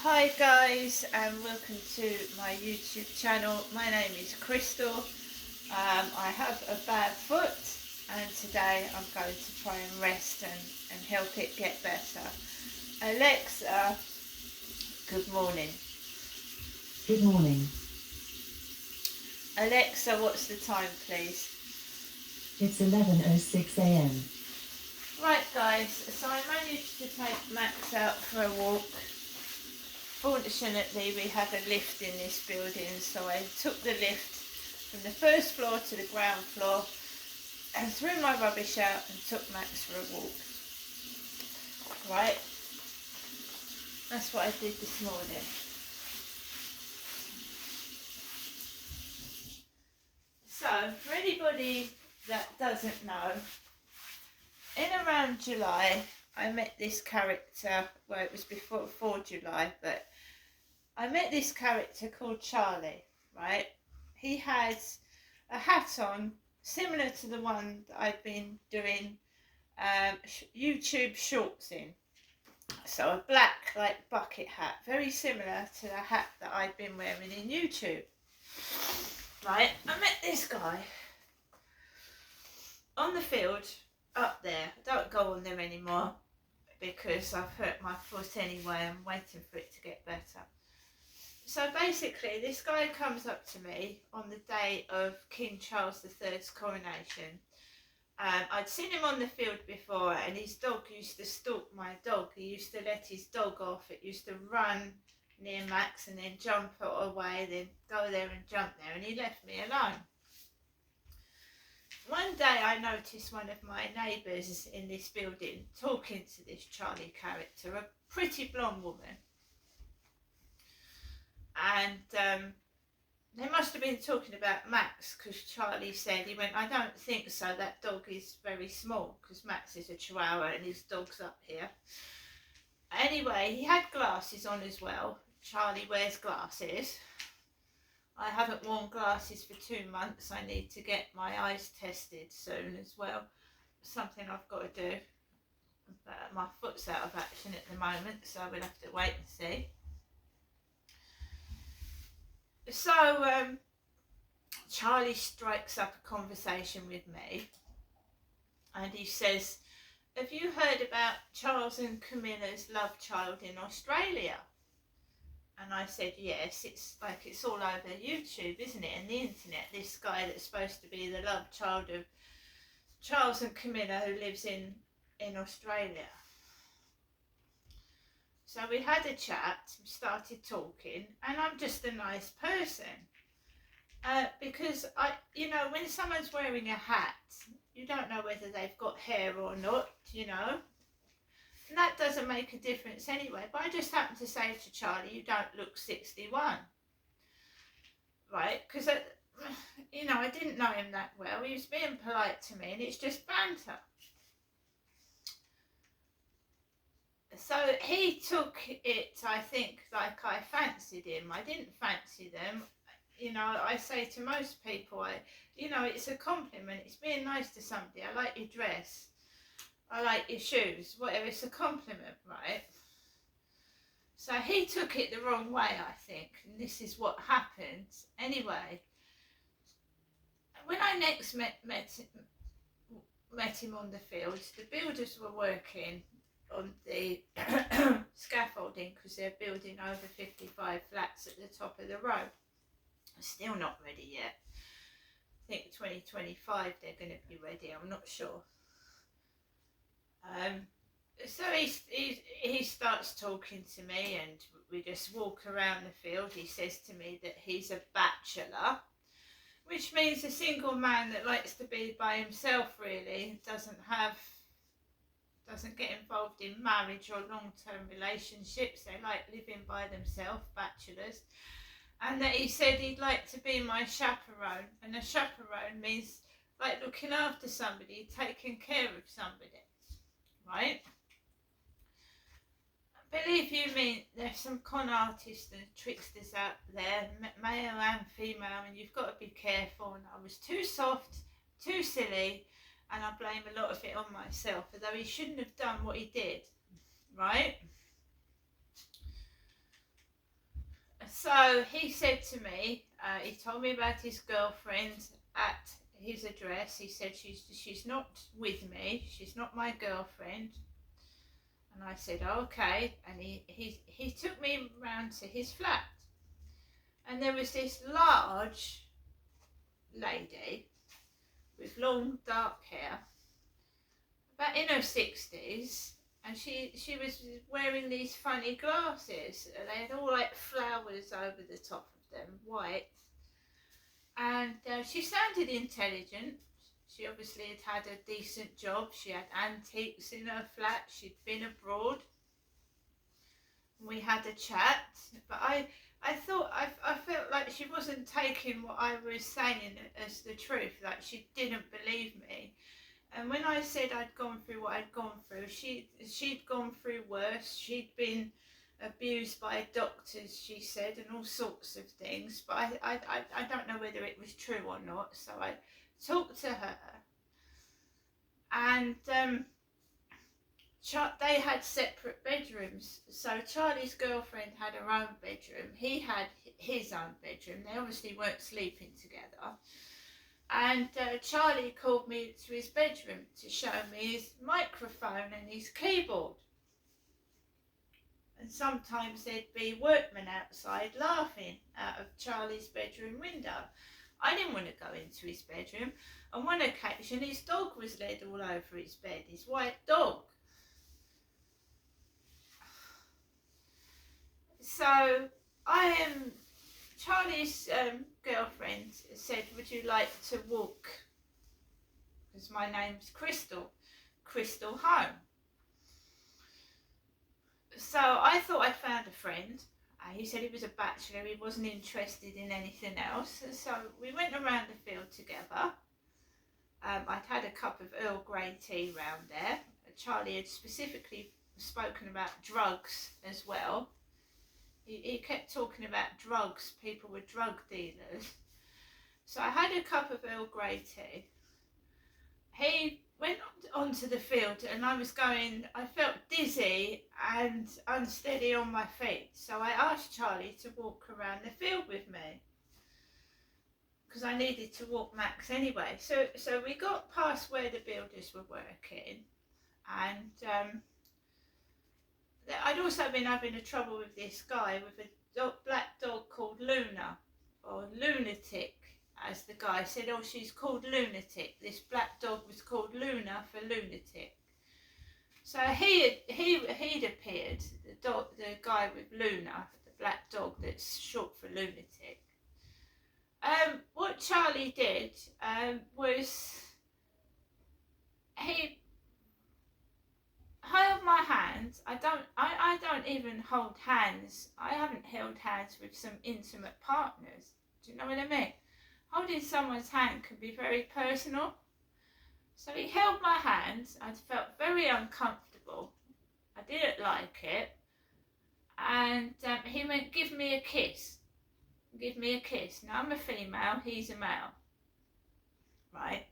Hi guys, and welcome to my YouTube channel. My name is Crystal. I have a bad foot and today I'm going to try and rest and help it get better. Alexa, good morning. Good morning. Alexa, what's the time please? It's 11:06 a.m. Right guys, so I managed to take Max out for a walk. Fortunately, we had a lift in this building, so I took the lift from the first floor to the ground floor and threw my rubbish out and took Max for a walk. Right, that's what I did this morning. So, for anybody that doesn't know, in around July, I met this character, well it was before July, but I met this character called Charlie, right? He has a hat on similar to the one that I've been doing YouTube shorts in. So a black like bucket hat, very similar to the hat that I've been wearing in YouTube. Right, I met this guy on the field up there. I don't go on there anymore because I've hurt my foot anyway. I'm waiting for it to get better. So basically, this guy comes up to me on the day of King Charles III's coronation. I'd seen him on the field before and his dog used to stalk my dog. He used to let his dog off. It used to run near Max and then jump away, then go there and jump there, and he left me alone. One day I noticed one of my neighbours in this building talking to this Charlie character, a pretty blonde woman. And they must have been talking about Max because Charlie said, he went, I don't think so, that dog is very small because Max is a Chihuahua and his dog's up here. Anyway, he had glasses on as well. Charlie wears glasses. I haven't worn glasses for 2 months. I need to get my eyes tested soon as well. Something I've got to do. But my foot's out of action at the moment, so we'll have to wait and see. So Charlie strikes up a conversation with me and he says, have you heard about Charles and Camilla's love child in Australia? And I said, yes, it's all over YouTube, isn't it, and the internet, this guy that's supposed to be the love child of Charles and Camilla who lives in Australia. So we had a chat, we started talking, and I'm just a nice person. Because when someone's wearing a hat, you don't know whether they've got hair or not, And that doesn't make a difference anyway. But I just happened to say to Charlie, you don't look 61. Right? Because, I didn't know him that well. He was being polite to me and it's just banter. So he took it, I think, like I fancied him. I didn't fancy them. I say to most people, it's a compliment. It's being nice to somebody. I like your dress. I like your shoes. Whatever, it's a compliment, right? So he took it the wrong way, I think. And this is what happened. Anyway, when I next met him on the field, the builders were working on the scaffolding because they're building over 55 flats at the top of the road. Still not ready yet. I think 2025 they're going to be ready, I'm not sure. So he starts talking to me and we just walk around the field. He says to me that he's a bachelor, which means a single man that likes to be by himself, really, doesn't get involved in marriage or long-term relationships. They like living by themselves, bachelors. And that he said he'd like to be my chaperone. And a chaperone means like looking after somebody, taking care of somebody, right? Believe you me, there's some con artists and tricksters out there, male and female, and you've got to be careful. And I was too soft, too silly, and I blame a lot of it on myself, although he shouldn't have done what he did, right? So he said to me, he told me about his girlfriend at his address. He said she's not with me, she's not my girlfriend. And I said, okay. And he took me round to his flat. And there was this large lady with long dark hair, about in her 60s, and she was wearing these funny glasses. They had all like flowers over the top of them, white. And she sounded intelligent. She obviously had had a decent job. She had antiques in her flat. She'd been abroad. We had a chat, but I felt like she wasn't taking what I was saying as the truth, like she didn't believe me. And when I said I'd gone through what I'd gone through, she'd gone through worse. She'd been abused by doctors, she said, and all sorts of things. But I don't know whether it was true or not. So I talked to her, and they had separate bedrooms. So Charlie's girlfriend had her own bedroom. He had his own bedroom. They obviously weren't sleeping together. And Charlie called me to his bedroom to show me his microphone and his keyboard. And sometimes there'd be workmen outside laughing out of Charlie's bedroom window. I didn't want to go into his bedroom. On one occasion, his dog was led all over his bed, his white dog. So Charlie's girlfriend said, would you like to walk, because my name's Crystal home. So I thought I'd found a friend. He said he was a bachelor, he wasn't interested in anything else. So we went around the field together. I'd had a cup of Earl Grey tea round there. Charlie had specifically spoken about drugs as well. He kept talking about drugs, people were drug dealers. So I had a cup of Earl Grey tea. He went onto the field and I felt dizzy and unsteady on my feet. So I asked Charlie to walk around the field with me, because I needed to walk Max anyway. So we got past where the builders were working, and I'd also been having a trouble with this guy with a black dog called Luna, or Lunatic, as the guy said. Oh, she's called Lunatic. This black dog was called Luna for Lunatic. So he'd appeared, the guy with Luna, the black dog that's short for Lunatic. What Charlie did was he held my hand. I don't even hold hands. I haven't held hands with some intimate partners. Do you know what I mean? Holding someone's hand can be very personal. So he held my hand. I felt very uncomfortable. I didn't like it. And he went, give me a kiss. Give me a kiss. Now I'm a female, he's a male. Right?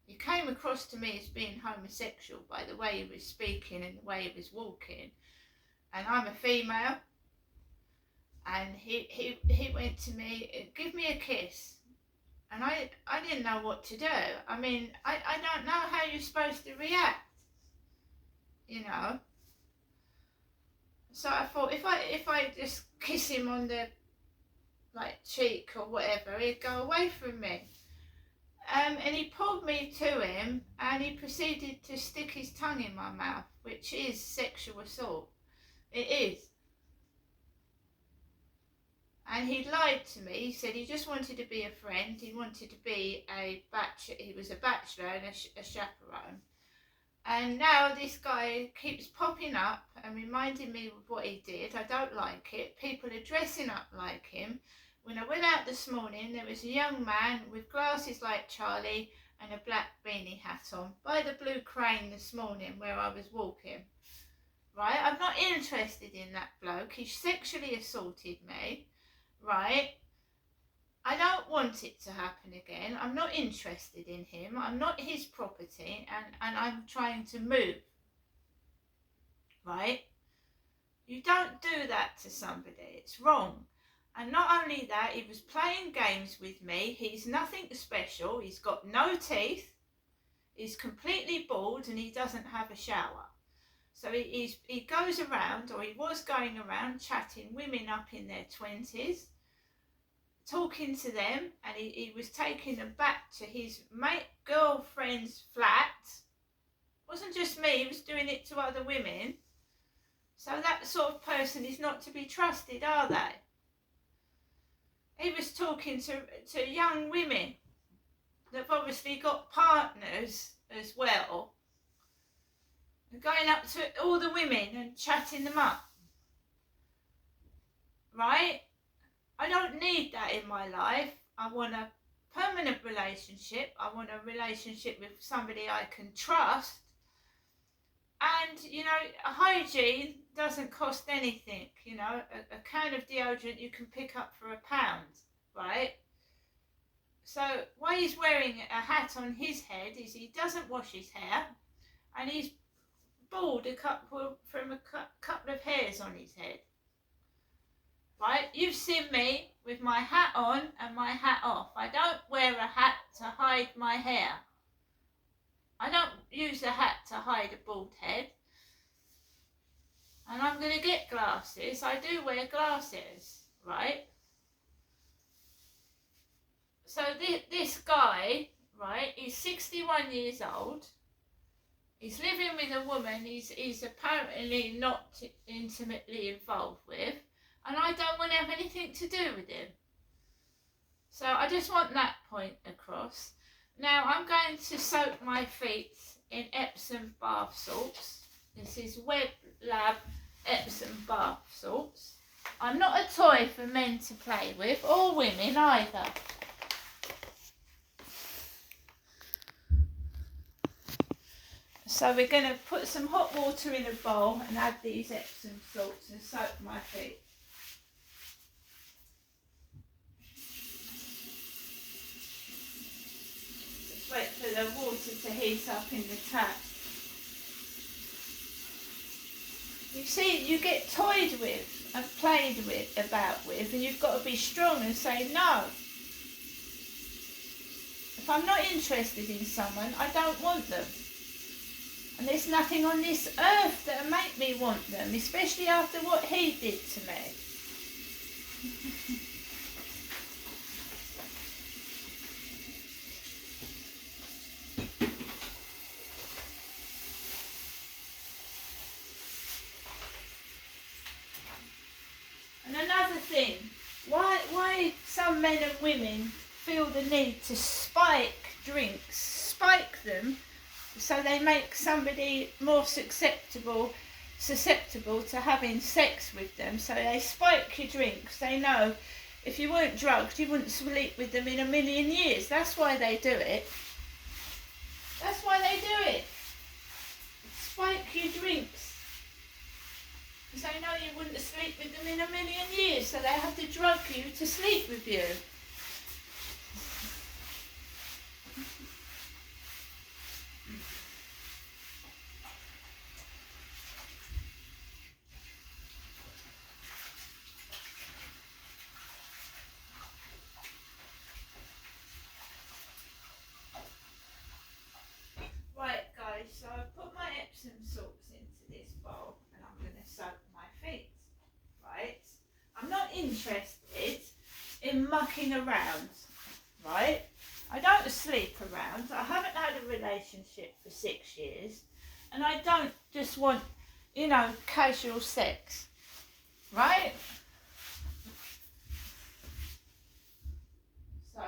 He came across to me as being homosexual by the way he was speaking and the way he was walking. And I'm a female. And he went to me, give me a kiss. And I didn't know what to do. I mean, I don't know how you're supposed to react, you know. So I thought if I just kiss him on the cheek or whatever, he'd go away from me. And he pulled me to him and he proceeded to stick his tongue in my mouth, which is sexual assault. It is. And he lied to me. He said he just wanted to be a friend. He wanted to be a bachelor. He was a bachelor and a chaperone. And now this guy keeps popping up and reminding me of what he did. I don't like it. People are dressing up like him. When I went out this morning, there was a young man with glasses like Charlie and a black beanie hat on by the Blue Crane this morning where I was walking. Right? I'm not interested in that bloke. He sexually assaulted me. Right? I don't want it to happen again. I'm not interested in him. I'm not his property, and I'm trying to move. Right? You don't do that to somebody. It's wrong. And not only that, he was playing games with me. He's nothing special. He's got no teeth. He's completely bald and he doesn't have a shower. So he goes around, or he was going around, chatting women up in their 20s, talking to them, and he was taking them back to his girlfriend's flat. It wasn't just me, he was doing it to other women. So that sort of person is not to be trusted, are they? He was talking to young women that have obviously got partners as well, and going up to all the women and chatting them up. Right? I don't need that in my life. I want a permanent relationship. I want a relationship with somebody I can trust. And, you know, hygiene doesn't cost anything. You know, a can of deodorant you can pick up for £1, right? So why he's wearing a hat on his head is he doesn't wash his hair, and he's bald from a couple of hairs on his head. Right? You've seen me with my hat on and my hat off. I don't wear a hat to hide my hair. I don't use a hat to hide a bald head. And I'm going to get glasses. I do wear glasses, right? So this guy, right, he's 61 years old. He's living with a woman he's apparently not intimately involved with. And I don't want to have anything to do with him. So I just want that point across. Now I'm going to soak my feet in Epsom bath salts. This is Web Lab Epsom bath salts. I'm not a toy for men to play with, or women either. So we're going to put some hot water in a bowl and add these Epsom salts and soak my feet. Just wait for the water to heat up in the tap. You see, you get toyed with and played about with, and you've got to be strong and say no. If I'm not interested in someone, I don't want them. And there's nothing on this earth that'll make me want them, especially after what he did to me. And another thing, why some men and women feel the need to spike drinks, spike them, so they make somebody more susceptible to having sex with them. So they spike your drinks. They know if you weren't drugged, you wouldn't sleep with them in a million years. That's why they do it. That's why they do it. Spike your drinks. Because they know you wouldn't sleep with them in a million years. So they have to drug you to sleep with you. Right guys, so I've put my Epsom salts into this bowl and I'm going to soak my feet, right? I'm not interested in mucking around, right? I don't sleep around. I haven't had a relationship for 6 years, and I don't just want, you know, casual sex, right? So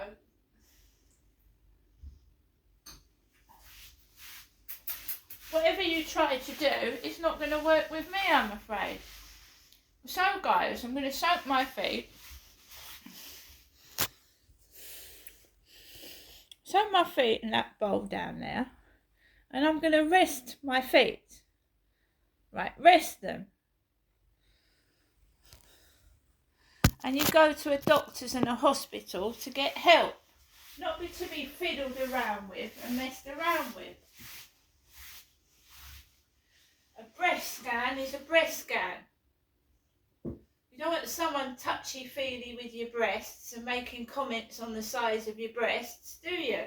whatever you try to do, it's not going to work with me, I'm afraid. So guys, I'm going to soak my feet. Soak my feet in that bowl down there. And I'm going to rest my feet. Right, rest them. And you go to a doctor's and a hospital to get help. Not to be fiddled around with and messed around with. A breast scan is a breast scan. You You don't want someone touchy-feely with your breasts and making comments on the size of your breasts, do you?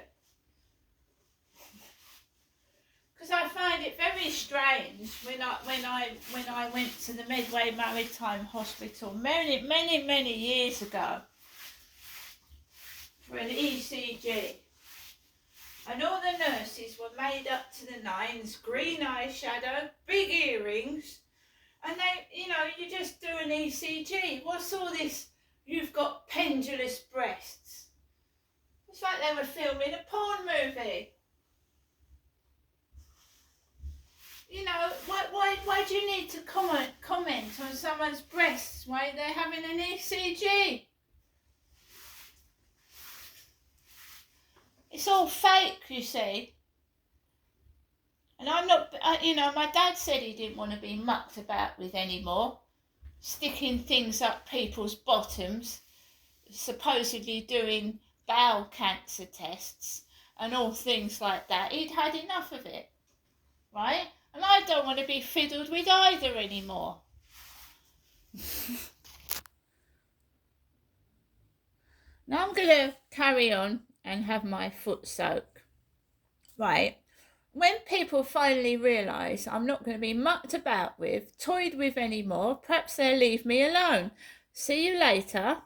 Because I find it very strange when I went to the Medway Maritime Hospital many years ago for an ECG, and all the nurses were made up to the nines, green eyeshadow, big earrings, and they, you just do an ECG. What's all this? You've got pendulous breasts. It's like they were filming a porn movie. Why do you need to comment on someone's breasts while they're having an ECG? It's all fake, you see. And I'm not, my dad said he didn't want to be mucked about with anymore, sticking things up people's bottoms, supposedly doing bowel cancer tests and all things like that. He'd had enough of it, right? And I don't want to be fiddled with either anymore. Now I'm going to carry on and have my foot soak. Right. When people finally realise I'm not going to be mucked about with, toyed with anymore, perhaps they'll leave me alone. See you later.